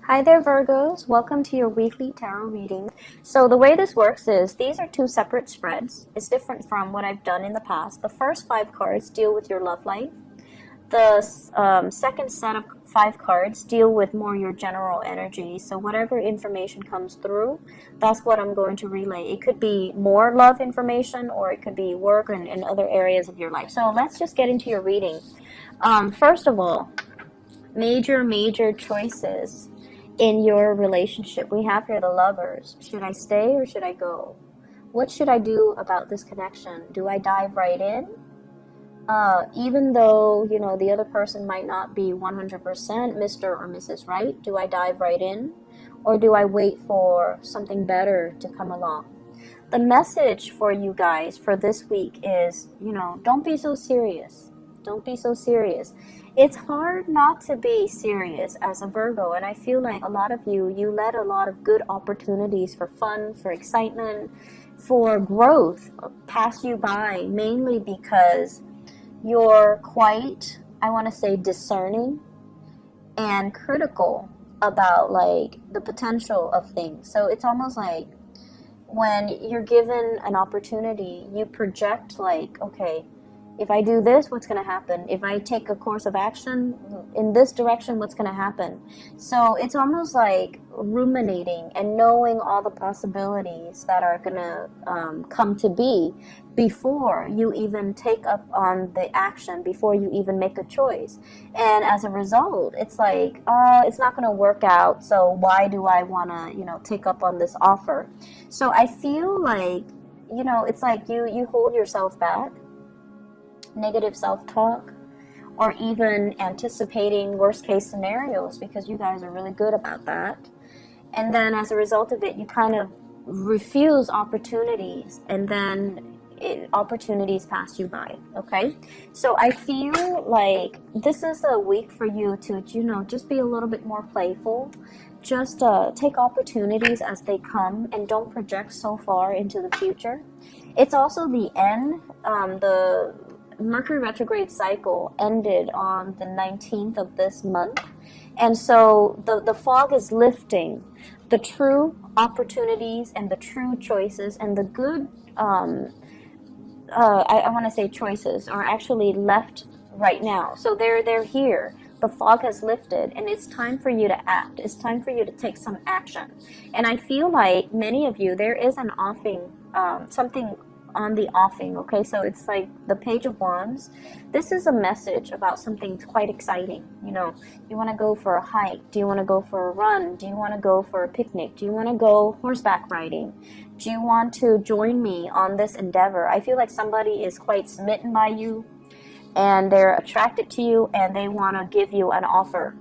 Hi there, Virgos. Welcome to your weekly tarot reading. So the way this works is these are two separate spreads. It's different from what I've done in the past. The first 5 cards deal with your love life. The second set of 5 cards deal with more your general energy. So whatever information comes through, that's what I'm going to relay. It could be more love information, or it could be work and other areas of your life. So let's just get into your reading. First of all, major choices in your relationship. We have here the Lovers. Should I stay or should I go? What should I do about this connection? Do I dive right in? Even though, the other person might not be 100% Mr. or Mrs. Right, do I dive right in? Or do I wait for something better to come along? The message for you guys for this week is, don't be so serious. Don't be so serious. It's hard not to be serious as a Virgo, and I feel like a lot of you let a lot of good opportunities for fun, for excitement, for growth pass you by, mainly because you're quite, I want to say, discerning and critical about the potential of things. So it's almost like when you're given an opportunity, you project okay, if I do this, what's going to happen? If I take a course of action in this direction, what's going to happen? So it's almost like ruminating and knowing all the possibilities that are going to come to be before you even take up on the action, before you even make a choice. And as a result, it's like, it's not going to work out, so why do I want to, take up on this offer? So I feel like, it's like you hold yourself back. Negative self-talk, or even anticipating worst case scenarios, because you guys are really good about that. And then as a result of it, you kind of refuse opportunities, and then opportunities pass you by. Okay, so I feel like this is a week for you to just be a little bit more playful. Just take opportunities as they come, and don't project so far into the future. It's also the end. The Mercury retrograde cycle ended on the 19th of this month, and so the fog is lifting. The true opportunities and the true choices and the good I want to say choices are actually left right now. So they're here. The fog has lifted, and it's time for you to act. It's time for you to take some action. And I feel like many of you, there is an offing, something on the offing. Okay, so it's like the Page of Wands. This is a message about something quite exciting. You want to go for a hike? Do you want to go for a run? Do you want to go for a picnic? Do you want to go horseback riding? Do you want to join me on this endeavor? I feel like somebody is quite smitten by you, and they're attracted to you, and they want to give you an offer.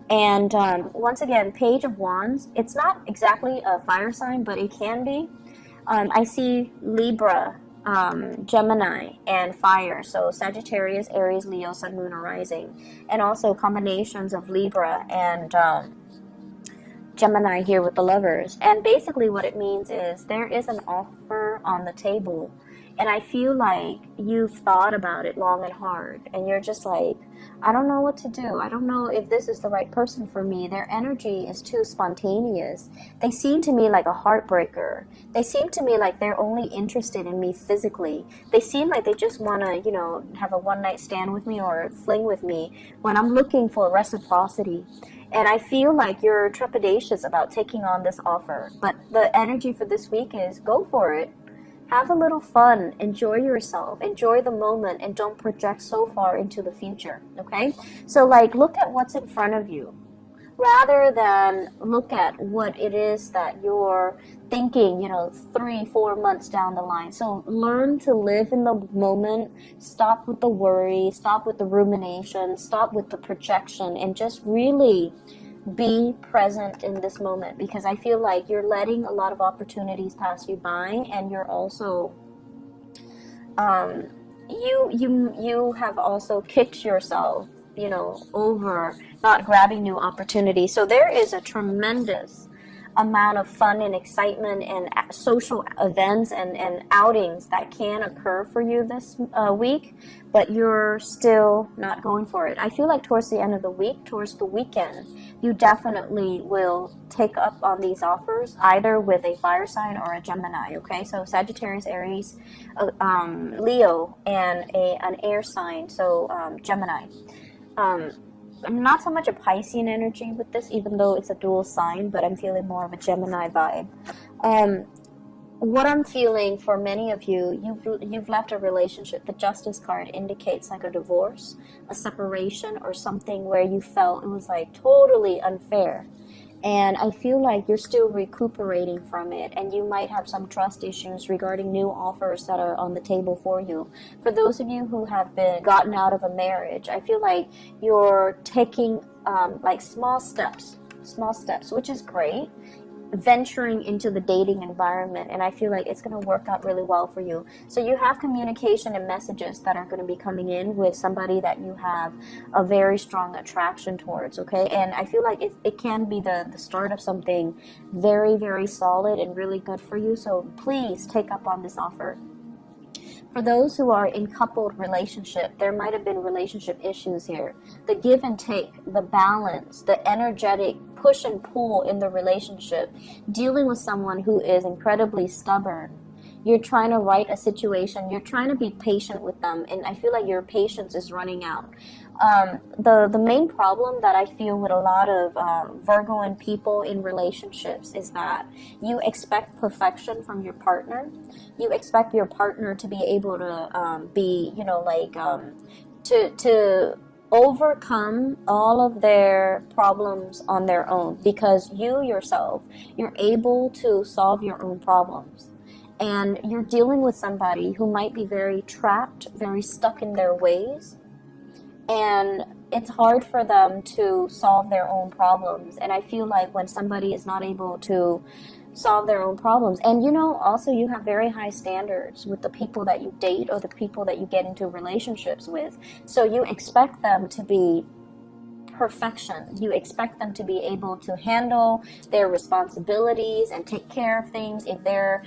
And once again, Page of Wands, it's not exactly a fire sign, but it can be. I see Libra, Gemini, and fire. So Sagittarius, Aries, Leo, Sun, Moon, or Rising. And also combinations of Libra and Gemini here with the Lovers. And basically what it means is there is an offer on the table. And I feel like you've thought about it long and hard. And you're just like, I don't know what to do. I don't know if this is the right person for me. Their energy is too spontaneous. They seem to me like a heartbreaker. They seem to me like they're only interested in me physically. They seem like they just want to, have a one-night stand with me or fling with me when I'm looking for reciprocity. And I feel like you're trepidatious about taking on this offer. But the energy for this week is go for it. Have a little fun, enjoy yourself, enjoy the moment, and don't project so far into the future, okay? So look at what's in front of you rather than look at what it is that you're thinking, 3-4 months down the line. So learn to live in the moment, stop with the worry, stop with the rumination, stop with the projection, and just really be present in this moment, because I feel like you're letting a lot of opportunities pass you by, and you're also you have also kicked yourself over not grabbing new opportunities. So there is a tremendous amount of fun and excitement and social events and outings that can occur for you this week, but you're still not going for it. I feel like towards the end of the week, towards the weekend, you definitely will take up on these offers, either with a fire sign or a Gemini, okay? So Sagittarius, Aries, Leo, and an air sign, so Gemini. I'm not so much a Piscean energy with this, even though it's a dual sign, but I'm feeling more of a Gemini vibe. What I'm feeling for many of you, you've left a relationship. The Justice card indicates like a divorce, a separation, or something where you felt it was like totally unfair. And I feel like you're still recuperating from it, and you might have some trust issues regarding new offers that are on the table for you. For those of you who have been gotten out of a marriage, I feel like you're taking like small steps, which is great, venturing into the dating environment, and I feel like it's going to work out really well for you. So you have communication and messages that are going to be coming in with somebody that you have a very strong attraction towards, okay? And I feel like it can be the start of something very, very solid and really good for you. So please take up on this offer. For those who are in coupled relationship, there might have been relationship issues here. The give and take, the balance, the energetic push and pull in the relationship, dealing with someone who is incredibly stubborn. You're trying to right a situation. You're trying to be patient with them, and I feel like your patience is running out. The main problem that I feel with a lot of Virgoan people in relationships is that you expect perfection from your partner. You expect your partner to be able to be, to overcome all of their problems on their own, because you yourself, you're able to solve your own problems. And you're dealing with somebody who might be very trapped, very stuck in their ways. And it's hard for them to solve their own problems. And I feel like when somebody is not able to solve their own problems, and also you have very high standards with the people that you date or the people that you get into relationships with. So you expect them to be perfection. You expect them to be able to handle their responsibilities and take care of things. If they're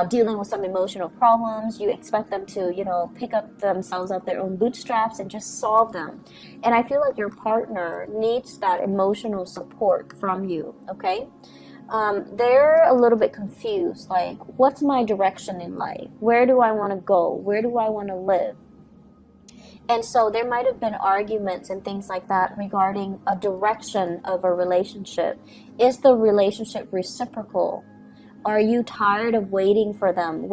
dealing with some emotional problems, you expect them to, pick up themselves up their own bootstraps and just solve them. And I feel like your partner needs that emotional support from you, okay? They're a little bit confused, like, what's my direction in life? Where do I want to go? Where do I want to live? And so there might have been arguments and things like that regarding a direction of a relationship. Is the relationship reciprocal? Are you tired of waiting for them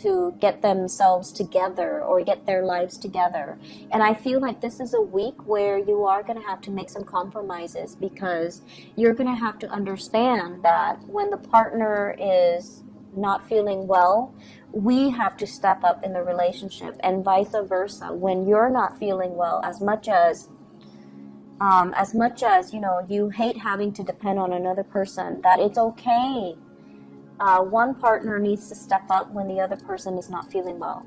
to get themselves together or get their lives together? And I feel like this is a week where you are going to have to make some compromises, because you're going to have to understand that when the partner is not feeling well, we have to step up in the relationship, and vice versa. When you're not feeling well, as much as you hate having to depend on another person, that it's okay. One partner needs to step up when the other person is not feeling well.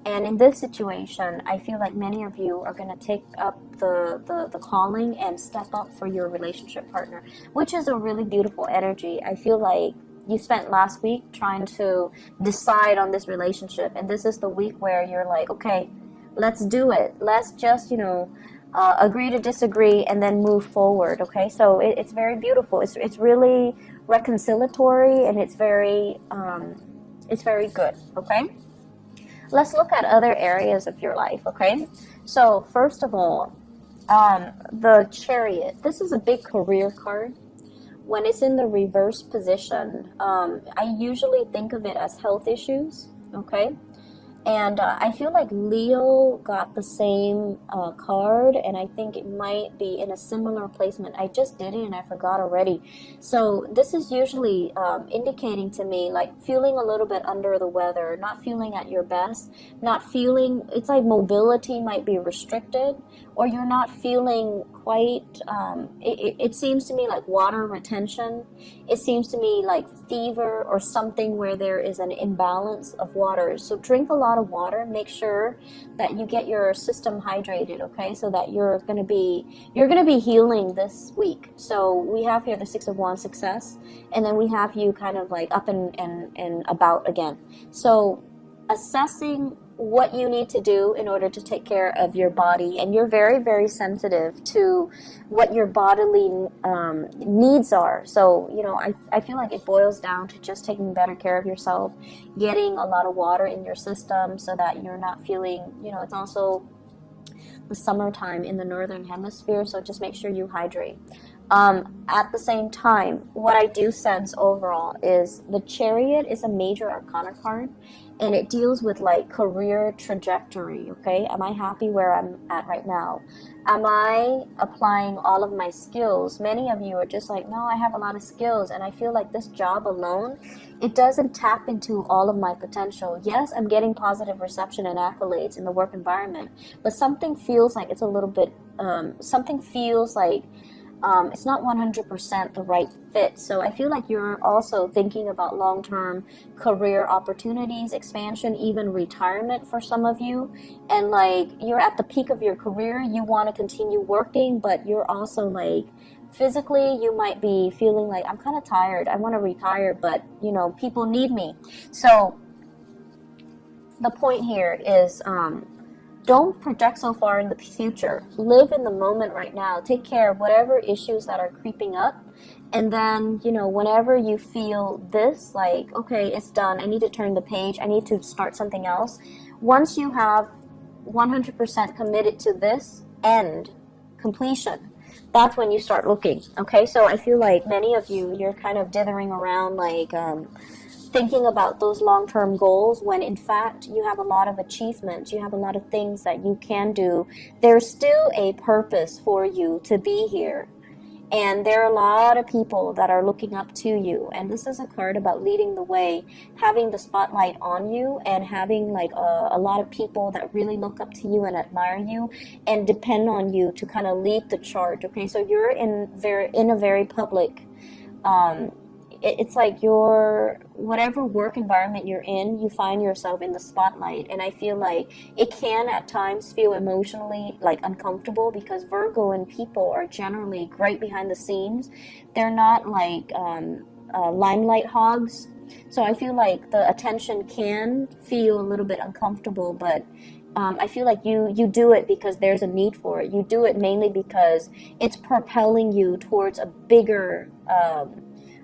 And in this situation, I feel like many of you are going to take up the calling and step up for your relationship partner, which is a really beautiful energy. I feel like you spent last week trying to decide on this relationship, and this is the week where you're like, okay, let's do it. Let's just, agree to disagree and then move forward, okay? So it's very beautiful. It's really reconciliatory, and it's very good, okay? Let's look at other areas of your life, okay? So first of all, the Chariot. This is a big career card. When it's in the reverse position, I usually think of it as health issues, okay? And I feel like Leo got the same card, and I think it might be in a similar placement. I just did it and I forgot already. So this is usually indicating to me like feeling a little bit under the weather, not feeling at your best, it's like mobility might be restricted, or you're not feeling quite, it seems to me like water retention. It seems to me like fever or something where there is an imbalance of water. So drink a lot of water. Make sure that you get your system hydrated, okay? So that you're gonna be healing this week. So we have here the Six of Wands, success, and then we have you kind of like up and about again. So assessing what you need to do in order to take care of your body, and you're very, very sensitive to what your bodily needs are. So, you know, I feel like it boils down to just taking better care of yourself, getting a lot of water in your system so that you're not feeling, you know, it's also the summertime in the northern hemisphere, so just make sure you hydrate. At the same time, what I do sense overall is the Chariot is a major arcana card, and it deals with like career trajectory, okay? Am I happy where I'm at right now? Am I applying all of my skills? Many of you are just like, no, I have a lot of skills, and I feel like this job alone, it doesn't tap into all of my potential. Yes, I'm getting positive reception and accolades in the work environment, but something feels like it's a little bit, it's not 100% the right fit. So I feel like you're also thinking about long-term career opportunities, expansion, even retirement for some of you. And like you're at the peak of your career, you want to continue working, but you're also like physically you might be feeling like, I'm kind of tired, I want to retire, but you know, people need me. So the point here is don't project so far in the future. Live in the moment right now. Take care of whatever issues that are creeping up. And then, you know, whenever you feel this, like, okay, it's done, I need to turn the page, I need to start something else. Once you have 100% committed to this end, completion, that's when you start looking, okay? So I feel like many of you, you're kind of dithering around like, thinking about those long-term goals when in fact you have a lot of achievements, you have a lot of things that you can do. There's still a purpose for you to be here, and there are a lot of people that are looking up to you, and this is a card about leading the way, having the spotlight on you, and having like a lot of people that really look up to you and admire you and depend on you to kind of lead the charge, okay? So you're in a very public it's like your whatever work environment you're in, you find yourself in the spotlight. And I feel like it can at times feel emotionally like uncomfortable, because Virgo and people are generally great behind the scenes. They're not like limelight hogs. So I feel like the attention can feel a little bit uncomfortable, but I feel like you do it because there's a need for it. You do it mainly because it's propelling you towards a bigger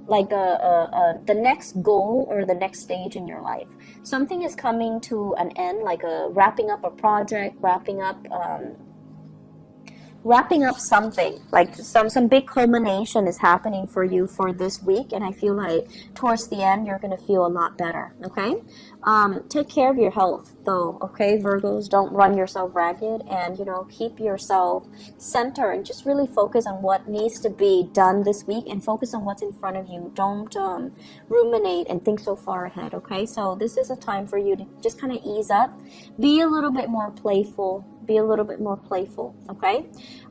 the next goal or the next stage in your life. Something is coming to an end, like wrapping up a project, wrapping up something, like some big culmination is happening for you for this week, and I feel like towards the end you're going to feel a lot better, okay? Take care of your health though, okay, Virgos? Don't run yourself ragged, and you know, keep yourself centered and just really focus on what needs to be done this week and focus on what's in front of you. Don't ruminate and think so far ahead, okay? So this is a time for you to just kind of ease up, be a little bit more playful, okay?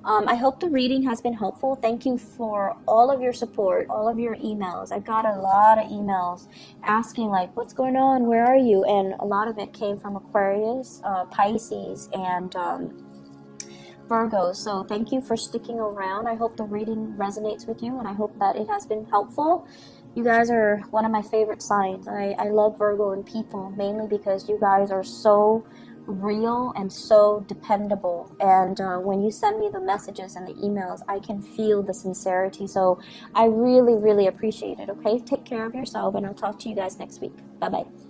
I hope the reading has been helpful. Thank you for all of your support, all of your emails. I got a lot of emails asking like, what's going on, where are you? And a lot of it came from Aquarius, Pisces, and Virgo. So thank you for sticking around. I hope the reading resonates with you, and I hope that it has been helpful. You guys are one of my favorite signs. I love Virgo and people, mainly because you guys are so real and so dependable, and when you send me the messages and the emails, I can feel the sincerity. So I really, really appreciate it, okay? Take care of yourself, and I'll talk to you guys next week. Bye bye.